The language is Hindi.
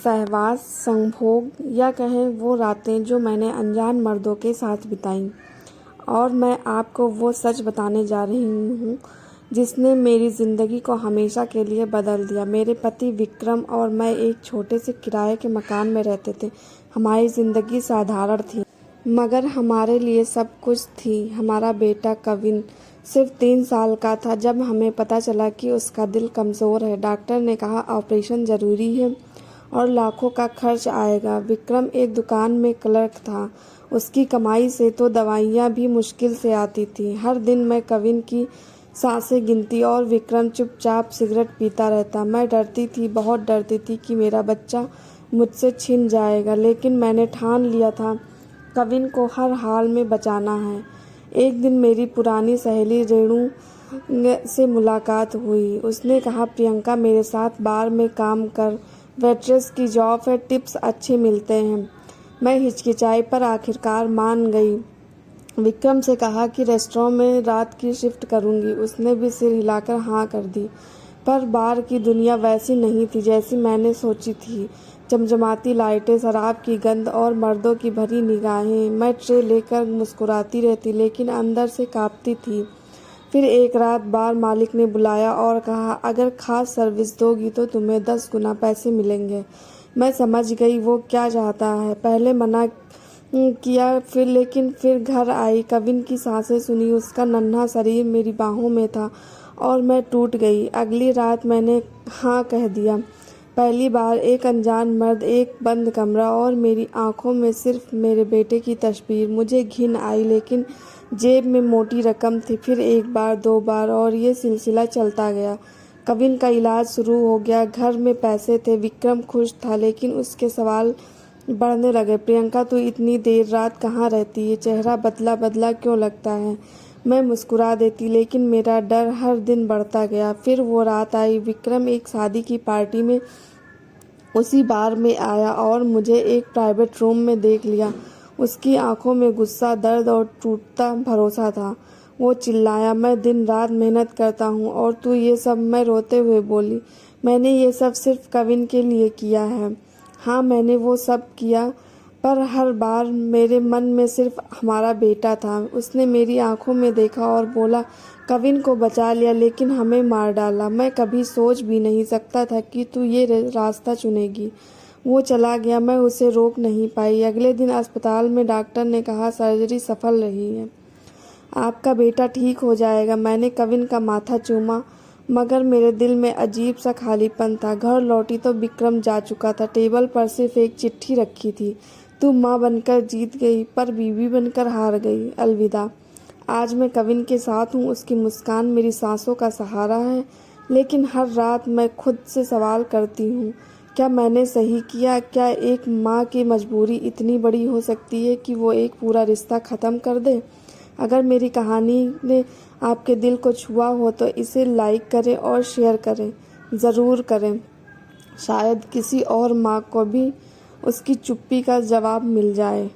सहवास, संभोग या कहें वो रातें जो मैंने अनजान मर्दों के साथ बिताईं। और मैं आपको वो सच बताने जा रही हूँ जिसने मेरी ज़िंदगी को हमेशा के लिए बदल दिया। मेरे पति विक्रम और मैं एक छोटे से किराए के मकान में रहते थे। हमारी ज़िंदगी साधारण थी, मगर हमारे लिए सब कुछ थी। हमारा बेटा कविन सिर्फ 3 साल का था जब हमें पता चला कि उसका दिल कमज़ोर है। डॉक्टर ने कहा ऑपरेशन ज़रूरी है और लाखों का खर्च आएगा। विक्रम एक दुकान में क्लर्क था। उसकी कमाई से तो दवाइयाँ भी मुश्किल से आती थीं। हर दिन मैं कविन की सांसें गिनती और विक्रम चुपचाप सिगरेट पीता रहता। मैं डरती थी, बहुत डरती थी कि मेरा बच्चा मुझसे छिन जाएगा, लेकिन मैंने ठान लिया था कविन को हर हाल में बचाना है। एक दिन मेरी पुरानी सहेली रेणु से मुलाकात हुई। उसने कहा प्रियंका मेरे साथ बार में काम कर, वेट्रेस की जॉब है, टिप्स अच्छे मिलते हैं। मैं हिचकिचाई पर आखिरकार मान गई। विक्रम से कहा कि रेस्टोरेंट में रात की शिफ्ट करूंगी। उसने भी सिर हिलाकर हाँ कर दी। पर बार की दुनिया वैसी नहीं थी जैसी मैंने सोची थी। चमचमाती लाइटें, शराब की गंध और मर्दों की भरी निगाहें। मैं ट्रे लेकर मुस्कुराती रहती, लेकिन अंदर से कांपती थी। फिर एक रात बार मालिक ने बुलाया और कहा अगर खास सर्विस दोगी तो तुम्हें 10 गुना पैसे मिलेंगे। मैं समझ गई वो क्या चाहता है। पहले मना किया, लेकिन फिर घर आई, कविन की सांसें सुनी। उसका नन्हा शरीर मेरी बाहों में था और मैं टूट गई। अगली रात मैंने हाँ कह दिया। पहली बार एक अनजान मर्द, एक बंद कमरा और मेरी आंखों में सिर्फ मेरे बेटे की तस्वीर। मुझे घिन आई, लेकिन जेब में मोटी रकम थी। फिर 1 बार, 2 बार और ये सिलसिला चलता गया। कविन का इलाज शुरू हो गया। घर में पैसे थे। विक्रम खुश था, लेकिन उसके सवाल बढ़ने लगे। प्रियंका तू इतनी देर रात कहाँ रहती है? चेहरा बदला बदला क्यों लगता है? मैं मुस्कुरा देती, लेकिन मेरा डर हर दिन बढ़ता गया। फिर वो रात आई। विक्रम एक शादी की पार्टी में उसी बार में आया और मुझे एक प्राइवेट रूम में देख लिया। उसकी आंखों में गुस्सा, दर्द और टूटता भरोसा था। वो चिल्लाया मैं दिन रात मेहनत करता हूँ और तू ये सब? मैं रोते हुए बोली मैंने ये सब सिर्फ कविन के लिए किया है। हाँ, मैंने वो सब किया, पर हर बार मेरे मन में सिर्फ हमारा बेटा था। उसने मेरी आंखों में देखा और बोला कविन को बचा लिया, लेकिन हमें मार डाला। मैं कभी सोच भी नहीं सकता था कि तू ये रास्ता चुनेगी। वो चला गया, मैं उसे रोक नहीं पाई। अगले दिन अस्पताल में डॉक्टर ने कहा सर्जरी सफल रही है, आपका बेटा ठीक हो जाएगा। मैंने कविन का माथा चूमा, मगर मेरे दिल में अजीब सा खालीपन था। घर लौटी तो विक्रम जा चुका था। टेबल पर सिर्फ एक चिट्ठी रखी थी, तू माँ बनकर जीत गई पर बीवी बनकर हार गई, अलविदा। आज मैं कविन के साथ हूँ। उसकी मुस्कान मेरी सांसों का सहारा है, लेकिन हर रात मैं खुद से सवाल करती हूँ क्या मैंने सही किया? क्या एक माँ की मजबूरी इतनी बड़ी हो सकती है कि वो एक पूरा रिश्ता ख़त्म कर दे? अगर मेरी कहानी ने आपके दिल को छुआ हो तो इसे लाइक करें और शेयर करें, ज़रूर करें। शायद किसी और माँ को भी उसकी चुप्पी का जवाब मिल जाए।